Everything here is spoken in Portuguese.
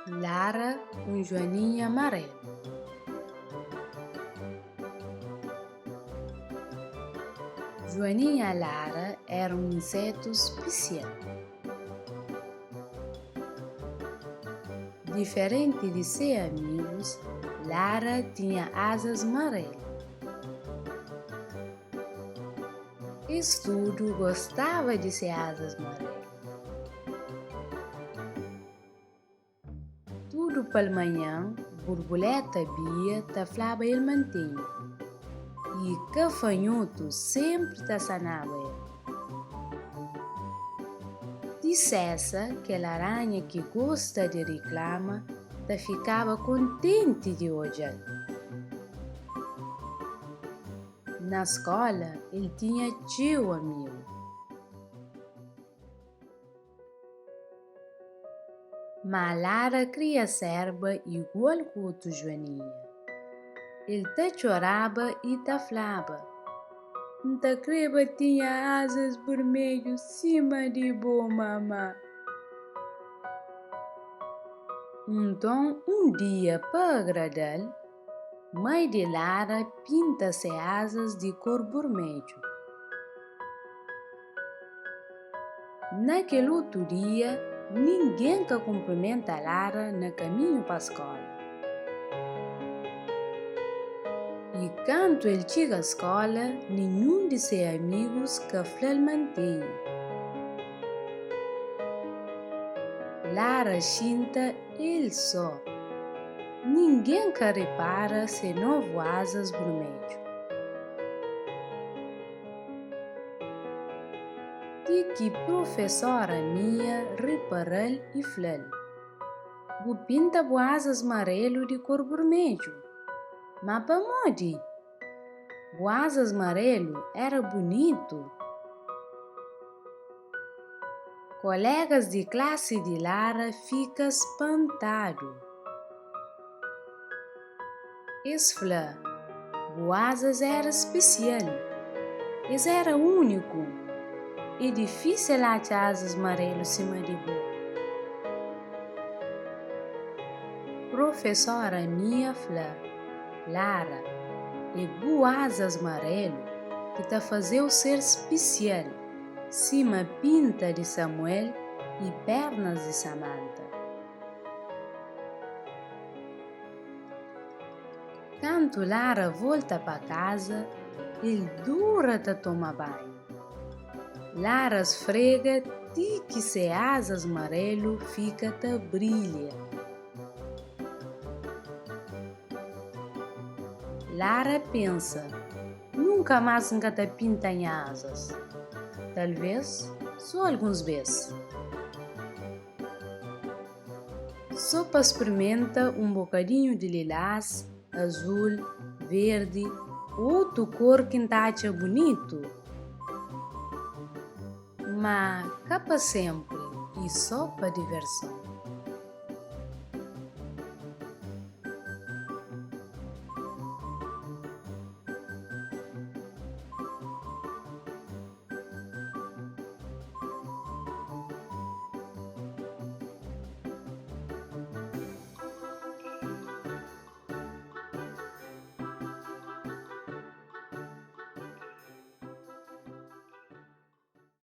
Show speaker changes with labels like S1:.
S1: Lara, um joaninho amarelo. Joaninha e Lara eram um inseto especial. Diferente de seus amigos, Lara tinha asas amarelas. Estudo gostava de ser asas amarelas. Tudo pela manhã, borboleta Bia ta falava ele mantinha. E Cafanhoto sempre ta sanava ele. Dissesse que a aranha que gosta de reclama ta ficava contente de olhar. Na escola, ele tinha tio amigo. Mas Lara queria serba igual que o outro Joaninha. Ele te chorava e te falava. Nta creba tinha asas vermelhas cima de boa mamã. Então, um dia, para agradar-lhe, mãe de Lara pinta-se asas de cor vermelho. Naquele outro dia, ninguém que cumprimenta Lara no caminho para a escola. E quando ele chega à escola, nenhum de seus amigos que ele mantém. Lara sinta ele só. Ninguém que repara se novo asas vermelho. De que professora minha reparou e falou: "Bu pinta bu asas amarelo de cor vermelho. Mas para onde? O asas amarelo era bonito." Colegas de classe de Lara ficam espantados. Eles falam: o asas era especial. Eles era único. E difícil achar asas amarelas cima de boa. Professora minha falou: Lara, é bu asas amarelo que te fazeu ser especial, cima pinta de Samuel e pernas de Samantha. Quando Lara volta para casa, ele dura de tomar banho. Lara esfrega de que se asas amarelo fica te brilha. Lara pensa: nunca mais te pinta em asas. Talvez só alguns vezes. Sopa experimenta um bocadinho de lilás, azul, verde, outro cor que acha bonito. Mas capa sempre e só para diversão.